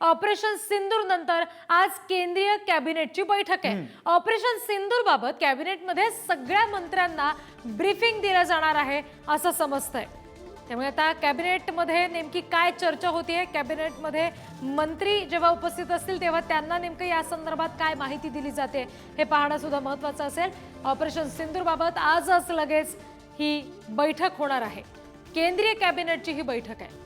Operation सिंदूर नंतर आज केंद्रीय कॅबिनेटची बैठक आहे। ऑपरेशन सिंदूर बाबत कॅबिनेटमध्ये सगळ्या मंत्र्यांना ब्रीफिंग दिलं जाणार आहे असं समजतंय। त्यामुळे आता कॅबिनेटमध्ये नेमकी काय चर्चा होतीये, कॅबिनेटमध्ये मंत्री जेव्हा उपस्थित असतील तेव्हा त्यांना नेमकं या संदर्भात काय माहिती दिली जाते हे पाहणं सुद्धा महत्त्वाचं असेल। ऑपरेशन सिंदूर बाबत आजच लगेच ही बैठक होणार आहे, केंद्रीय कॅबिनेटची ही बैठक आहे।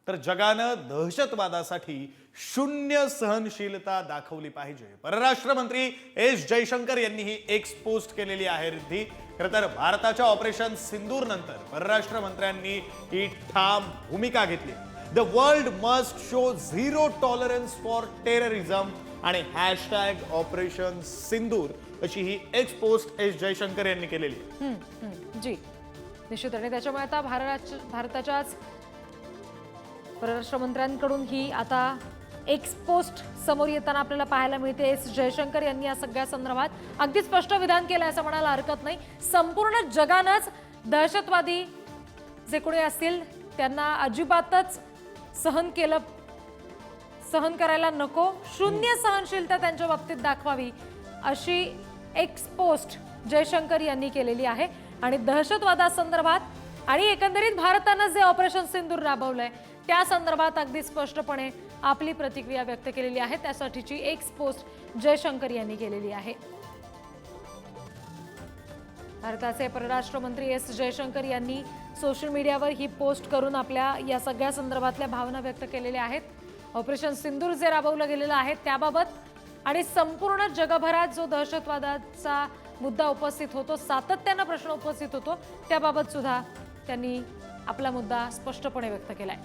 तर जगानं दहशतवादासाठी शून्य सहनशीलता दाखवली पाहिजे, परराष्ट्र मंत्री एस जयशंकर यांनी ही एक्स पोस्ट केलेली आहे। रिद्धी खरं तर भारताच्या ऑपरेशन सिंदूर नंतर परराष्ट्र मंत्र्यांनी ही ठाम भूमिका घेतली। The world must show zero tolerance for terrorism आणि हॅशटॅग ऑपरेशन सिंदूर अशी ही एक्स पोस्ट एस जयशंकर यांनी केलेली आहे। जी निश्चित, आणि त्याच्यामुळे आता भारताच्या परराष्ट्र मंत्र्यांकडून ही आता एक्स पोस्ट समोर येताना आपल्याला पाहायला मिळते। एस जयशंकर यांनी या सगळ्या संदर्भात अगदी स्पष्ट विधान केलं असं म्हणायला हरकत नाही। संपूर्ण जगानंच दहशतवादी जे कोणी असतील त्यांना अजिबातच सहन करायला नको, शून्य सहनशीलता त्यांच्या बाबतीत दाखवावी अशी एक्स पोस्ट जयशंकर यांनी केलेली आहे। आणि दहशतवादासंदर्भात आणि एकंदरीत भारतानं जे ऑपरेशन सिंदूर राबवलंय त्या संदर्भात अगदी स्पष्टपणे आपली प्रतिक्रिया व्यक्त केलेली आहे। त्यासाठीची एक्स पोस्ट जयशंकर यांनी केलेली आहे। भारताचे परराष्ट्र मंत्री एस जयशंकर यांनी सोशल मीडियावर ही पोस्ट करून आपल्या या सगळ्या संदर्भातल्या भावना व्यक्त केलेल्या आहेत। ऑपरेशन सिंदूर जे राबवलं गेलेलं आहे त्याबाबत आणि संपूर्ण जगभरात जो दहशतवादाचा मुद्दा उपस्थित होतो, सातत्यानं प्रश्न उपस्थित होतो, त्याबाबत सुद्धा त्यांनी आपला मुद्दा स्पष्टपणे व्यक्त केलाय।